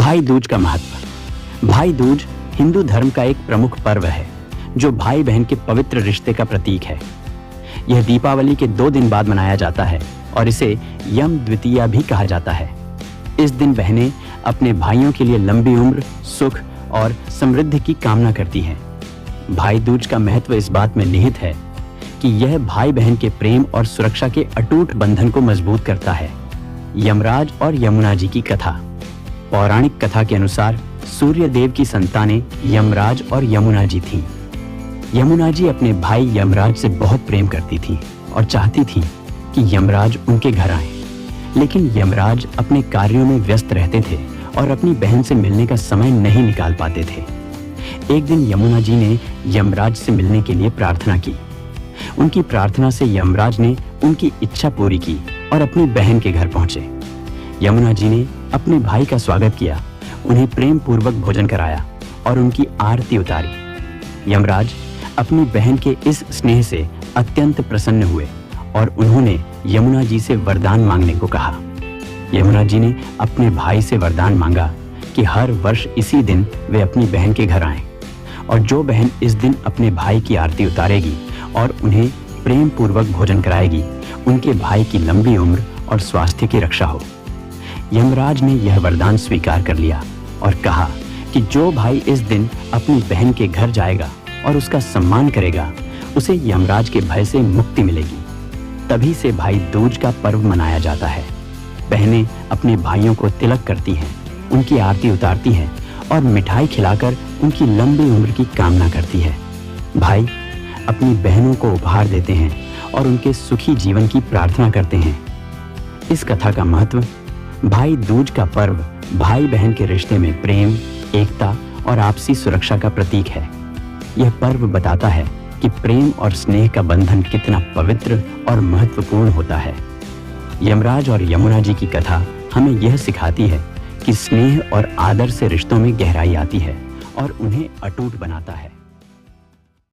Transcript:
भाई दूज का महत्व। भाई दूज हिंदू धर्म का एक प्रमुख पर्व है जो भाई बहन के पवित्र रिश्ते का प्रतीक है। यह दीपावली के 2 दिन बाद मनाया जाता है और इसे यम द्वितीया भी कहा जाता है। इस दिन बहनें अपने भाइयों के लिए लंबी उम्र, सुख और समृद्धि की कामना करती हैं। भाई दूज का महत्व इस बात में निहित है कि यह भाई बहन के प्रेम और सुरक्षा के अटूट बंधन को मजबूत करता है। यमराज और यमुना जी की कथा। पौराणिक कथा के अनुसार सूर्य देव की संतानें यमराज और यमुना जी थीं। यमुना जी अपने भाई यमराज से बहुत प्रेम करती थीं और चाहती थीं कि यमराज उनके घर आएं। लेकिन यमराज अपने कार्यों में व्यस्त रहते थे और अपनी बहन से मिलने का समय नहीं निकाल पाते थे। एक दिन यमुना जी ने यमराज से मिलने के लिए प्रार्थना की। उनकी प्रार्थना से यमराज ने उनकी इच्छा पूरी की और अपनी बहन के घर पहुंचे। यमुना जी ने अपने भाई का स्वागत किया, उन्हें प्रेम पूर्वक भोजन कराया और उनकी आरती उतारी। यमराज अपनी बहन के इस स्नेह से अत्यंत प्रसन्न हुए और उन्होंने यमुना जी से वरदान मांगने को कहा। यमुना जी ने अपने भाई से वरदान मांगा कि हर वर्ष इसी दिन वे अपनी बहन के घर आएं और जो बहन इस दिन अपने भाई की आरती उतारेगी और उन्हें प्रेम पूर्वक भोजन कराएगी, उनके भाई की लंबी उम्र और स्वास्थ्य की रक्षा हो। यमराज ने यह वरदान स्वीकार कर लिया और कहा कि जो भाई इस दिन अपनी बहन के घर जाएगा और उसका सम्मान करेगा, उसे यमराज के भय से मुक्ति मिलेगी। तभी से भाई दूज का पर्व मनाया जाता है। बहनें अपने भाइयों को तिलक करती हैं, उनकी आरती उतारती हैं और मिठाई खिलाकर उनकी लंबी उम्र की कामना करती है। भाई अपनी बहनों को उपहार देते हैं और उनके सुखी जीवन की प्रार्थना करते हैं। इस कथा का महत्व। भाई दूज का पर्व भाई बहन के रिश्ते में प्रेम, एकता और आपसी सुरक्षा का प्रतीक है। यह पर्व बताता है कि प्रेम और स्नेह का बंधन कितना पवित्र और महत्वपूर्ण होता है। यमराज और यमुना जी की कथा हमें यह सिखाती है कि स्नेह और आदर से रिश्तों में गहराई आती है और उन्हें अटूट बनाता है।